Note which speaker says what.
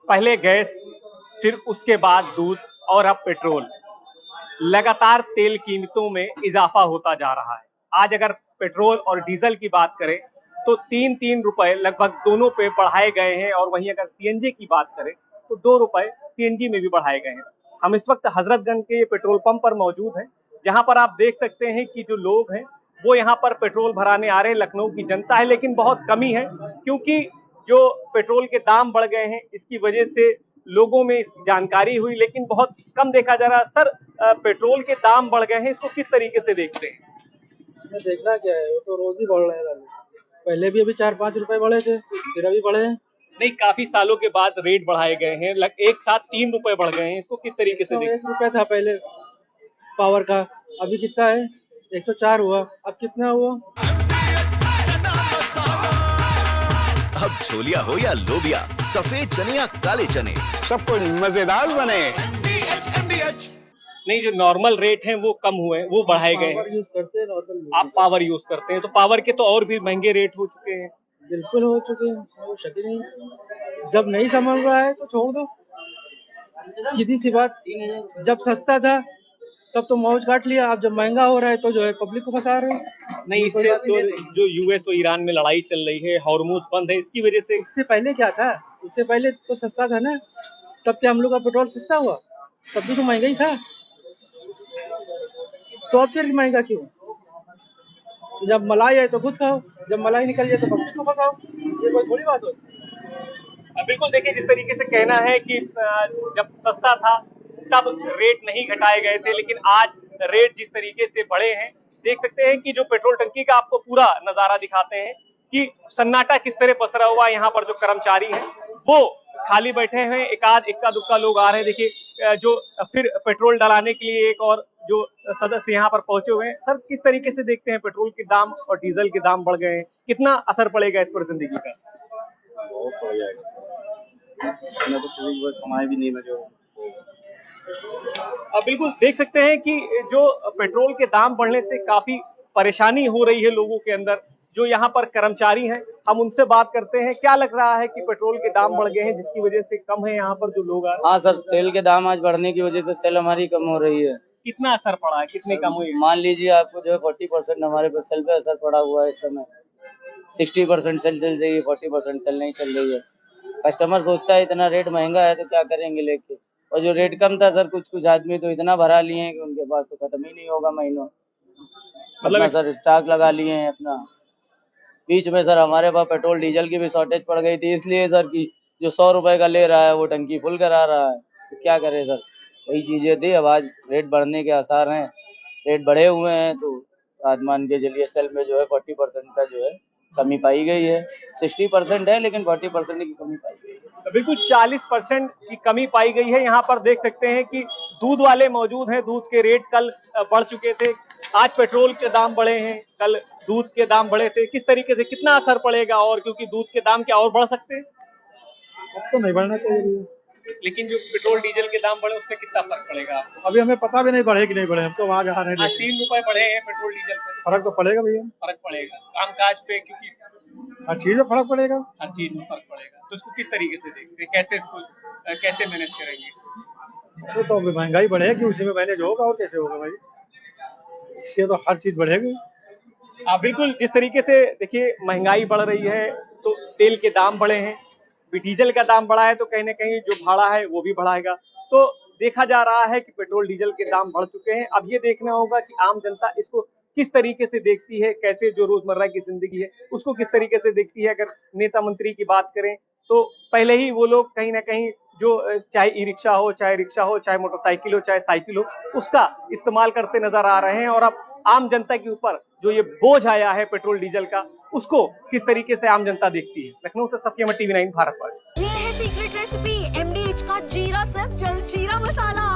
Speaker 1: पहले गैस, फिर उसके बाद दूध और अब पेट्रोल। लगातार तेल कीमतों में इजाफा होता जा रहा है। आज अगर पेट्रोल और डीजल की बात करें तो 3-3 रुपए लगभग दोनों पे बढ़ाए गए हैं, और वहीं अगर सीएनजी की बात करें तो 2 रुपए सीएनजी में भी बढ़ाए गए हैं। हम इस वक्त हजरतगंज के पेट्रोल पंप पर मौजूद हैं, जहां पर आप देख सकते हैं कि जो लोग हैं वो यहाँ पर पेट्रोल भराने आ रहे हैं। लखनऊ की जनता है, लेकिन बहुत कमी है, क्योंकि जो पेट्रोल के दाम बढ़ गए हैं इसकी वजह से लोगों में जानकारी हुई, लेकिन बहुत कम देखा जा रहा है। सर, पेट्रोल के दाम बढ़ गए हैं, इसको किस तरीके से देखते हैं?
Speaker 2: इसमें देखना क्या है, वो तो रोज ही बढ़ रहे हैं। पहले भी अभी 4-5 रुपए बढ़े थे, फिर अभी बढ़े हैं।
Speaker 1: नहीं, काफी सालों के बाद रेट बढ़ाए गए हैं, एक साथ 3 रुपए बढ़ गए हैं, इसको किस तरीके से देखते हैं?
Speaker 2: 1 रुपया था पहले पावर का, अभी कितना है? 104 हुआ, अब कितना हुआ?
Speaker 3: अब छोलिया हो या लोबिया, सफेद चने या काले चने,
Speaker 4: सब कुछ मजेदार बने।
Speaker 1: नहीं, जो नॉर्मल रेट हैं वो कम हुए, वो बढ़ाए गए हैं।
Speaker 2: यूज करते हैं नॉर्मल।
Speaker 1: आप पावर यूज करते हैं तो पावर के तो और भी महंगे रेट हो चुके हैं।
Speaker 2: बिल्कुल हो चुके हैं, वो शक ही नहीं। जब नहीं समझ रहा है तो छोड़ दो, सीधी सी बात। जब सस्ता था तब तो मौज काट लिया, अब जब महंगा हो रहा है तो जो है पब्लिक को फंसा रहे हैं।
Speaker 1: नहीं, इससे तो जो यूएस और ईरान में लड़ाई चल रही है, हॉर्मुज बंद है, इसकी वजह से।
Speaker 2: इससे पहले क्या था? इससे पहले तो सस्ता था ना, तब क्या हम लोग का पेट्रोल सस्ता हुआ? तब भी तो महंगा ही था, तो अब फिर महंगा क्यों? जब मलाई है तो खुद खाओ, जब मलाई निकल जाए तो पब्लिक को फंसाओ, ये कोई थोड़ी बात होती।
Speaker 1: बिल्कुल, देखिए जिस तरीके से कहना है कि जब सस्ता था तब रेट नहीं घटाए गए थे, लेकिन आज रेट जिस तरीके से बढ़े हैं, देख सकते हैं कि जो पेट्रोल टंकी का आपको पूरा नजारा दिखाते हैं कि सन्नाटा किस तरह पसरा हुआ। यहाँ पर जो कर्मचारी हैं वो खाली बैठे हैं, इक्का दुक्का लोग आ रहे हैं। देखिए जो फिर पेट्रोल डलाने के लिए एक और जो सदस्य यहाँ पर पहुंचे हुए हैं। सर, किस तरीके से देखते हैं पेट्रोल के दाम और डीजल के दाम बढ़ गए हैं, कितना असर पड़ेगा इस पर जिंदगी का?
Speaker 5: बहुत पड़ जाएगा, मैं तो कमाई भी नहीं बचे।
Speaker 1: अब बिल्कुल देख सकते हैं कि जो पेट्रोल के दाम बढ़ने से काफी परेशानी हो रही है लोगों के अंदर। जो यहाँ पर कर्मचारी हैं, हम उनसे बात करते हैं। क्या लग रहा है कि पेट्रोल के दाम बढ़ गए हैं जिसकी वजह से कम है यहाँ पर जो लोग आ रहे हैं?
Speaker 6: हाँ सर, तेल के दाम आज बढ़ने की वजह से सेल हमारी कम हो रही है।
Speaker 1: कितना असर पड़ा है, कितनी कम हुई?
Speaker 6: मान लीजिए आपको जो है 40% हमारे पे सेल पे असर पड़ा हुआ है। इस समय 60% सेल चल रही है, 40% सेल नहीं चल रही है। कस्टमर सोचता है इतना रेट महंगा है तो क्या करेंगे लेके, और जो रेट कम था सर, कुछ आदमी तो इतना भरा लिए हैं कि उनके पास तो खत्म ही नहीं होगा महीनों। मतलब सर स्टॉक लगा लिए हैं अपना। बीच में सर हमारे पास पेट्रोल डीजल की भी शॉर्टेज पड़ गई थी, इसलिए सर कि जो 100 रुपए का ले रहा है वो टंकी फुल करा रहा है, तो क्या करे सर, वही चीजें थी। अब आज रेट बढ़ने के आसार हैं, रेट बढ़े हुए हैं, तो आज मान के चलिए सेल में जो है 40% का जो है कमी पाई गई है। 60% है लेकिन 40% की कमी पाई गई है।
Speaker 1: बिल्कुल 40% की कमी पाई गई है। यहाँ पर देख सकते हैं कि दूध वाले मौजूद हैं। दूध के रेट कल बढ़ चुके थे, आज पेट्रोल के दाम बढ़े हैं, कल दूध के दाम बढ़े थे। किस तरीके से कितना असर पड़ेगा, और क्योंकि दूध के दाम क्या और बढ़ सकते हैं?
Speaker 2: अब तो नहीं बढ़ना चाहिए,
Speaker 1: लेकिन जो पेट्रोल डीजल के दाम बढ़े उससे कितना फर्क पड़ेगा आपको?
Speaker 2: अभी हमें पता भी नहीं बढ़े कि नहीं बढ़े, हम तो वहाँ जा रहे हैं।
Speaker 1: आज 3 रुपए बढ़े हैं पेट्रोल डीजल पे,
Speaker 2: फर्क तो पड़ेगा भैया,
Speaker 1: फर्क पड़ेगा कामकाज पे, क्योंकि
Speaker 2: हर चीज में फर्क पड़ेगा।
Speaker 1: हर चीज में फर्क पड़ेगा। तो इसको किस तरीके से देखते हैं, कैसे इसको कैसे मैनेज करेंगे?
Speaker 2: तो महंगाई बढ़ेगी, उसी में मैनेज होगा, और कैसे होगा भाई? इससे तो हर चीज बढ़ेगी।
Speaker 1: बिल्कुल, जिस तरीके से देखिए महंगाई बढ़ रही है तो तेल के दाम बढ़े हैं, डीजल का दाम बढ़ा है, तो कहीं ना कहीं जो भाड़ा है वो भी बढ़ाएगा। तो देखा जा रहा है कि पेट्रोल डीजल के दाम बढ़ चुके हैं। अब ये देखना होगा कि आम जनता इसको किस तरीके से देखती है, कैसे जो रोजमर्रा की जिंदगी है उसको किस तरीके से देखती है। अगर नेता मंत्री की बात करें तो पहले ही वो लोग कहीं ना कहीं जो चाहे ई रिक्शा हो, चाहे रिक्शा हो, चाहे मोटरसाइकिल हो, चाहे साइकिल हो, उसका इस्तेमाल करते नजर आ रहे हैं। और अब आम जनता के ऊपर जो ये बोझ आया है पेट्रोल डीजल का, उसको किस तरीके से आम जनता देखती है। लखनऊ से सत्यम टीवी 9 भारत पर।
Speaker 7: ये है सीक्रेट रेसिपी MDH का जीरा सिर्फ जलजीरा मसाला।